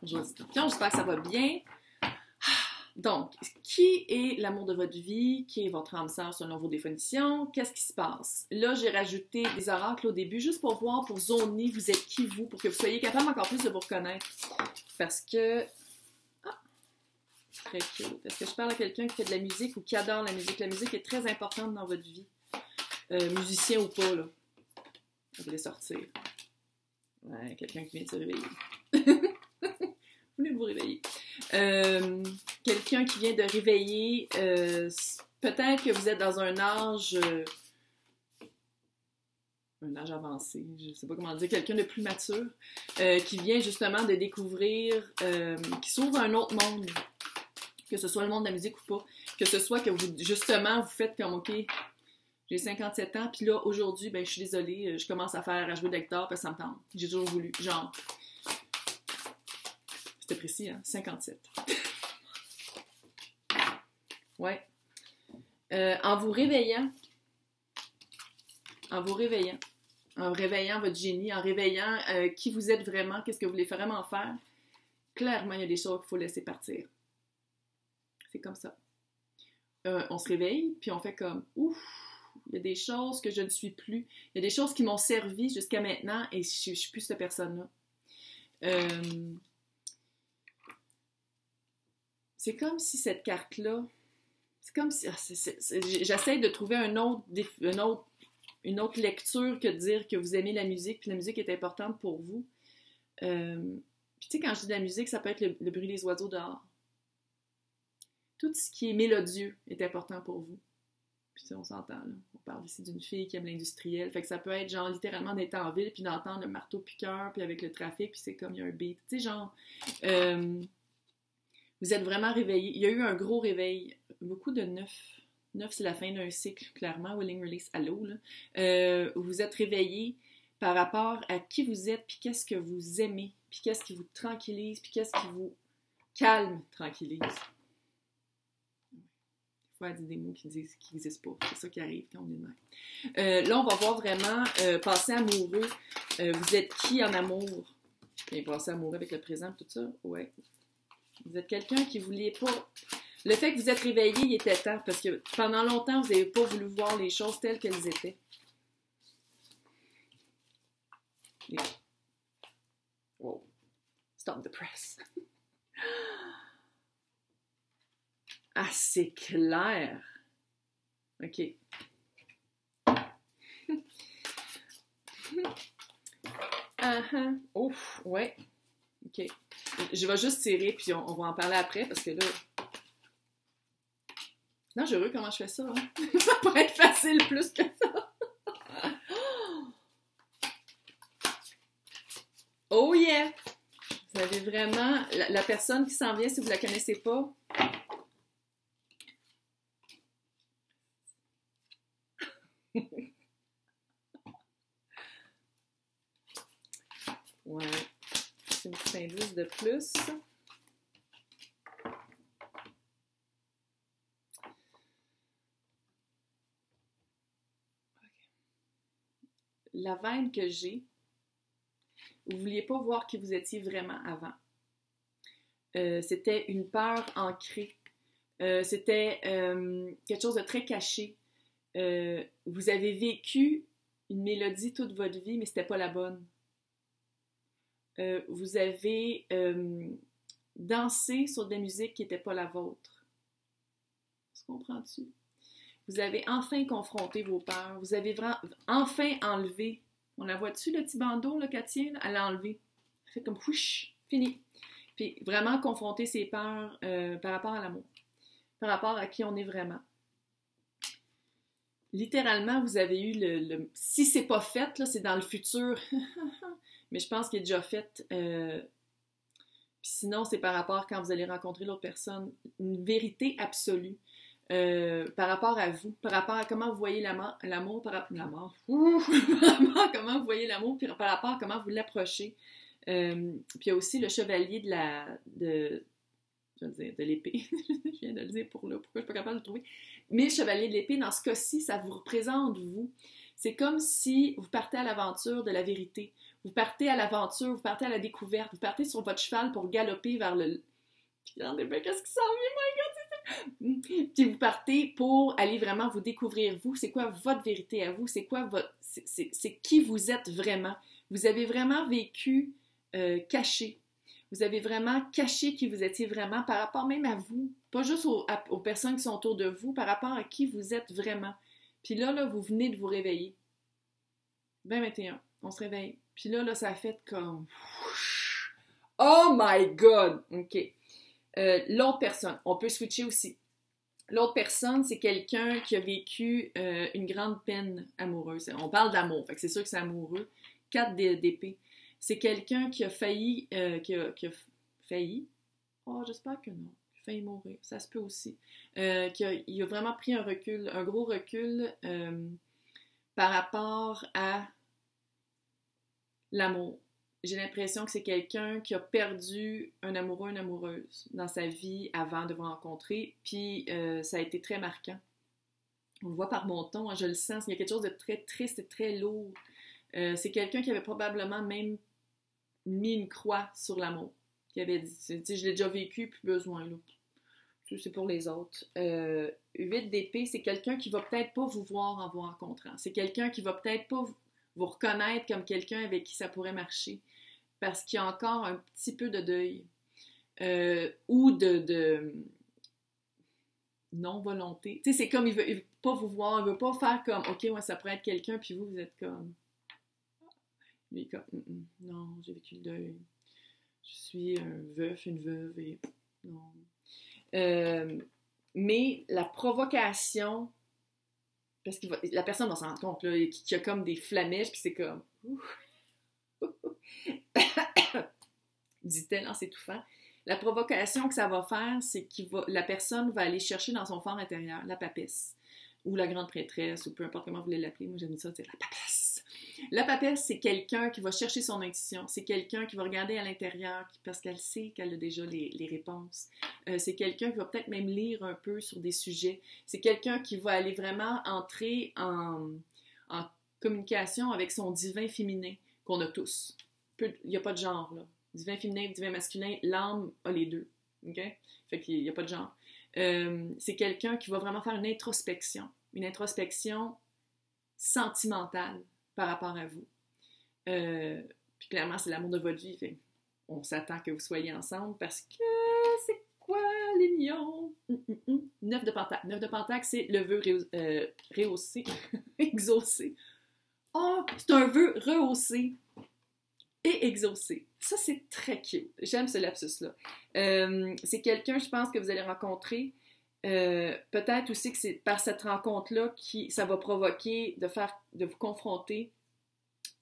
Josy Torpion, j'espère que ça va bien. Donc, qui est l'amour de votre vie? Qui est votre âme sœur selon vos définitions? Qu'est-ce qui se passe? Là, j'ai rajouté des oracles au début, juste pour voir, pour zoner, vous êtes qui vous, pour que vous soyez capable encore plus de vous reconnaître. Parce que... Ah! Très cute. Est-ce que je parle à quelqu'un qui fait de la musique ou qui adore la musique? La musique est très importante dans votre vie. Musicien ou pas, là. Vous voulez sortir. Ouais, quelqu'un qui vient de se réveiller. Voulez vous réveiller. Quelqu'un qui vient de réveiller, peut-être que vous êtes dans un âge avancé, je ne sais pas comment dire, quelqu'un de plus mature, qui vient justement de découvrir, qui s'ouvre à un autre monde, que ce soit le monde de la musique ou pas, que ce soit que vous, justement, vous faites comme, OK, j'ai 57 ans, puis là, aujourd'hui, ben, je suis désolée, je commence à jouer de la guitare parce que ça me tente. J'ai toujours voulu, genre... C'était précis, hein? 57. Ouais. En vous réveillant votre génie, en réveillant qui vous êtes vraiment, qu'est-ce que vous voulez vraiment faire, clairement, il y a des choses qu'il faut laisser partir. C'est comme ça. On se réveille, puis on fait comme, ouf, il y a des choses que je ne suis plus. Il y a des choses qui m'ont servi jusqu'à maintenant et je ne suis plus cette personne-là. C'est comme si cette carte-là, c'est comme si, j'essaie de trouver une autre lecture que de dire que vous aimez la musique, puis la musique est importante pour vous. Puis tu sais, quand je dis de la musique, ça peut être le bruit des oiseaux dehors. Tout ce qui est mélodieux est important pour vous. Puis on s'entend, là. On parle ici d'une fille qui aime l'industriel. Fait que ça peut être genre littéralement d'être en ville, puis d'entendre le marteau-piqueur, puis avec le trafic, puis c'est comme il y a un beat. Tu sais, genre... vous êtes vraiment réveillés. Il y a eu un gros réveil. Beaucoup de 9. 9, c'est la fin d'un cycle, clairement. Willing, release, allô, là. Vous êtes réveillés par rapport à qui vous êtes, puis qu'est-ce que vous aimez, puis qu'est-ce qui vous tranquillise, puis qu'est-ce qui vous calme, tranquillise. Des fois, elle dit des mots qui n'existent pas. C'est ça qui arrive quand on est de même. Là, on va voir vraiment passer amoureux. Vous êtes qui en amour? Et passer amoureux avec le présent, tout ça? Ouais. Vous êtes quelqu'un qui ne voulait pas... Le fait que vous êtes réveillé, il était temps, parce que pendant longtemps, vous n'avez pas voulu voir les choses telles qu'elles étaient. Yeah. Wow. Stop the press. Ah, c'est clair. OK. Ouf, ouais. OK. Je vais juste tirer, puis on va en parler après, parce que là... Non, je veux comment je fais ça. Hein? Ça pourrait être facile plus que ça. Oh yeah! Vous avez vraiment... La personne qui s'en vient, si vous ne la connaissez pas... Ouais. C'est un petit indice de plus. La veine que j'ai, vous ne vouliez pas voir qui vous étiez vraiment avant. C'était une peur ancrée. C'était quelque chose de très caché. Vous avez vécu une mélodie toute votre vie, mais c'était pas la bonne. Vous avez dansé sur de la musique qui n'était pas la vôtre. Tu comprends-tu? Vous avez enfin confronté vos peurs. Vous avez enfin enlevé. On la voit-tu, le petit bandeau qu'elle tient? Elle l'a enlevé. Elle fait comme whoosh, fini. Puis vraiment confronter ses peurs par rapport à l'amour. Par rapport à qui on est vraiment. Littéralement, vous avez eu si c'est pas fait, là, c'est dans le futur. Mais je pense qu'il est déjà fait. Puis sinon, c'est par rapport quand vous allez rencontrer l'autre personne. Une vérité absolue. Par rapport à vous, par rapport à comment vous voyez l'amour, par rapport à comment vous voyez l'amour, puis par rapport à comment vous l'approchez. Puis il y a aussi le chevalier de l'épée. Je viens de le dire pour là, pourquoi je ne suis pas capable de le trouver. Mais le chevalier de l'épée, dans ce cas-ci, ça vous représente vous. C'est comme si vous partez à l'aventure de la vérité. Vous partez à l'aventure, vous partez à la découverte, vous partez sur votre cheval pour galoper vers le... Regardez bien qu'est-ce qui s'en vient, my God! Puis vous partez pour aller vraiment vous découvrir vous. C'est quoi votre vérité à vous? C'est quoi votre... C'est qui vous êtes vraiment? Vous avez vraiment vécu caché. Vous avez vraiment caché qui vous étiez vraiment par rapport même à vous. Pas juste aux personnes qui sont autour de vous, par rapport à qui vous êtes vraiment. Puis là, vous venez de vous réveiller. 2021, on se réveille. Puis là, ça a fait comme... Oh my God! OK. L'autre personne, on peut switcher aussi. L'autre personne, c'est quelqu'un qui a vécu une grande peine amoureuse. On parle d'amour, fait que c'est sûr que c'est amoureux. 4 d'épée. C'est quelqu'un qui a failli... qui a failli? Oh, j'espère que non. Failli mourir. Ça se peut aussi. Il a vraiment pris un recul, un gros recul par rapport à l'amour. J'ai l'impression que c'est quelqu'un qui a perdu un amoureux, une amoureuse dans sa vie avant de vous rencontrer, puis ça a été très marquant. On le voit par mon ton, hein, je le sens, il y a quelque chose de très triste et très lourd. C'est quelqu'un qui avait probablement même mis une croix sur l'amour, qui avait dit, je l'ai déjà vécu, plus besoin, là. C'est pour les autres. 8 d'épée, c'est quelqu'un qui va peut-être pas vous voir en vous rencontrant. C'est quelqu'un qui va peut-être pas vous reconnaître comme quelqu'un avec qui ça pourrait marcher. Parce qu'il y a encore un petit peu de deuil. Ou de non-volonté. Tu sais, c'est comme il veut pas vous voir, il veut pas faire comme, OK, ouais, ça pourrait être quelqu'un, puis vous êtes comme... Lui, comme, non, j'ai vécu le deuil. Je suis un veuf, une veuve, et non... mais la provocation, parce que la personne va s'en rendre compte, là, qu'il y a comme des flamèches, puis c'est comme... dit-elle en s'étouffant. La provocation que ça va faire, c'est que la personne va aller chercher dans son fort intérieur la papesse, ou la grande prêtresse, ou peu importe comment vous voulez l'appeler. Moi, j'aime ça dire la papesse. La papesse, c'est quelqu'un qui va chercher son intuition. C'est quelqu'un qui va regarder à l'intérieur parce qu'elle sait qu'elle a déjà les réponses. C'est quelqu'un qui va peut-être même lire un peu sur des sujets. C'est quelqu'un qui va aller vraiment entrer en communication avec son divin féminin qu'on a tous. Il n'y a pas de genre, là. Divin féminin, divin masculin, l'âme a les deux. OK? Fait qu'il n'y a pas de genre. C'est quelqu'un qui va vraiment faire une introspection sentimentale par rapport à vous. Puis clairement, c'est l'amour de votre vie. Fait, on s'attend que vous soyez ensemble parce que c'est quoi les lions? 9 de pentacle. 9 de pentacle, c'est le vœu rehaussé, exaucé. Oh, c'est un vœu rehaussé et exaucé. Ça, c'est très cute. J'aime ce lapsus-là. C'est quelqu'un, je pense, que vous allez rencontrer. Peut-être aussi que c'est par cette rencontre-là que ça va provoquer de vous confronter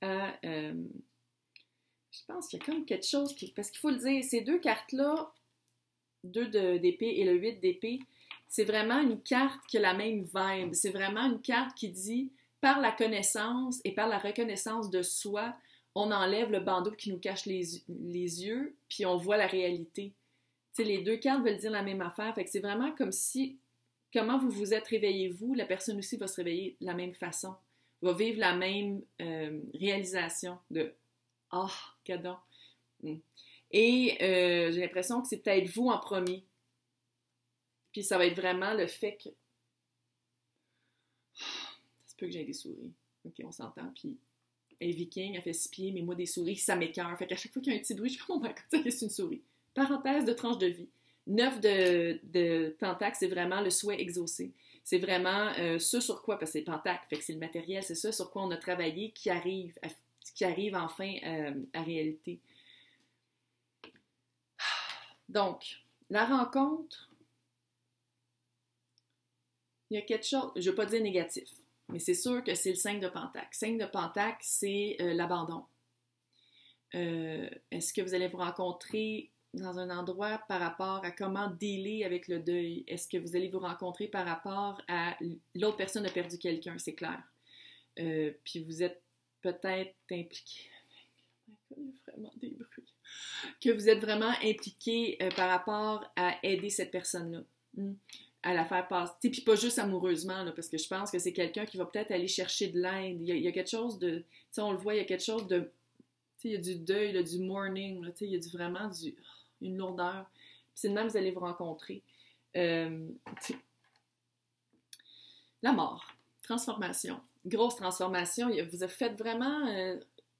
à... je pense qu'il y a comme quelque chose parce qu'il faut le dire, ces deux cartes-là, 2 d'épée et le 8 d'épée, c'est vraiment une carte qui a la même vibe. C'est vraiment une carte qui dit, par la connaissance et par la reconnaissance de soi, on enlève le bandeau qui nous cache les yeux, puis on voit la réalité. Tu sais, les deux cartes veulent dire la même affaire. Fait que c'est vraiment comme si, comment vous vous êtes réveillé vous, la personne aussi va se réveiller de la même façon. Va vivre la même réalisation de « Ah, cadon! » Et j'ai l'impression que c'est peut-être vous en premier. Puis ça va être vraiment le fait que... Ça se peut que j'aie des souris. OK, on s'entend. Puis elle est viking, elle fait 6 pieds, mais moi des souris, ça m'écoeure. Fait qu'à chaque fois qu'il y a un petit bruit, je suis comme « Oh my God, c'est une souris! » Parenthèse de tranche de vie. 9 de pentacle, c'est vraiment le souhait exaucé. C'est vraiment ce sur quoi, parce que c'est pentacle, fait que c'est le matériel, c'est ça sur quoi on a travaillé qui arrive enfin à réalité. Donc, la rencontre, il y a quelque chose, je ne veux pas dire négatif, mais c'est sûr que c'est le 5 de pentacle. 5 de pentacle, c'est l'abandon. Est-ce que vous allez vous rencontrer dans un endroit par rapport à comment dealer avec le deuil? Est-ce que vous allez vous rencontrer par rapport à l'autre personne a perdu quelqu'un, c'est clair. Puis vous êtes peut-être impliqué. Il y a vraiment des bruits. Que vous êtes vraiment impliqué par rapport à aider cette personne-là. à la faire passer. Puis pas juste amoureusement, là, parce que je pense que c'est quelqu'un qui va peut-être aller chercher de l'aide. Il y a quelque chose de... Tu sais, on le voit, il y a quelque chose de... Tu sais, il y a du deuil, là, du mourning, là, tu sais, il y a vraiment une lourdeur. Puis c'est de même que vous allez vous rencontrer. La mort. Transformation. Grosse transformation. Vous avez fait vraiment...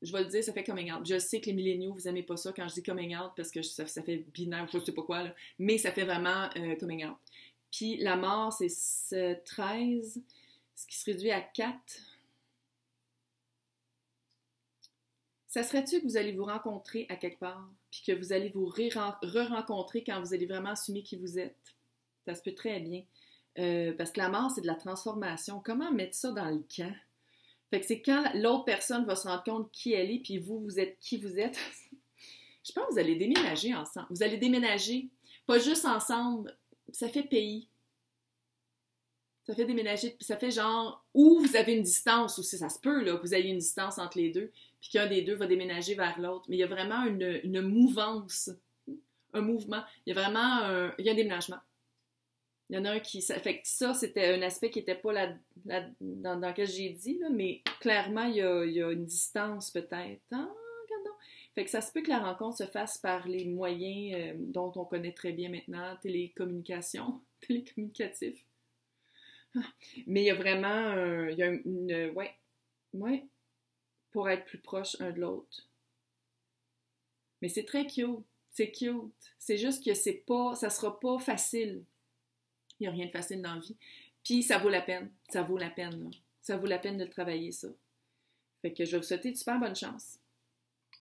je vais le dire, ça fait coming out. Je sais que les milléniaux, vous aimez pas ça quand je dis coming out parce que ça fait binaire, je sais pas quoi, là, mais ça fait vraiment coming out. Puis la mort, c'est 13, ce qui se réduit à 4. Ça serait-tu que vous allez vous rencontrer à quelque part, puis que vous allez vous re-rencontrer quand vous allez vraiment assumer qui vous êtes? Ça se peut très bien. Parce que la mort, c'est de la transformation. Comment mettre ça dans le camp? Fait que c'est quand l'autre personne va se rendre compte qui elle est, puis vous êtes qui vous êtes. Je pense que vous allez déménager ensemble. Vous allez déménager, pas juste ensemble, ça fait pays. Ça fait déménager, ça fait genre, ou vous avez une distance aussi, ça se peut, là, que vous ayez une distance entre les deux, puis qu'un des deux va déménager vers l'autre. Mais il y a vraiment une mouvance, un mouvement. Il y a vraiment il y a un déménagement. Il y en a un qui... Fait que ça, c'était un aspect qui n'était pas dans lequel j'ai dit, là, mais clairement, il y a une distance peut-être. Ah, regardons. Fait que ça se peut que la rencontre se fasse par les moyens dont on connaît très bien maintenant, télécommunicatif. Mais il y a vraiment il y a ouais, pour être plus proche un de l'autre. Mais c'est très cute. C'est cute. C'est juste que ça sera pas facile. Il n'y a rien de facile dans la vie. Puis ça vaut la peine. Ça vaut la peine, là. Ça vaut la peine de le travailler, ça. Fait que je vais vous souhaiter de super bonne chance.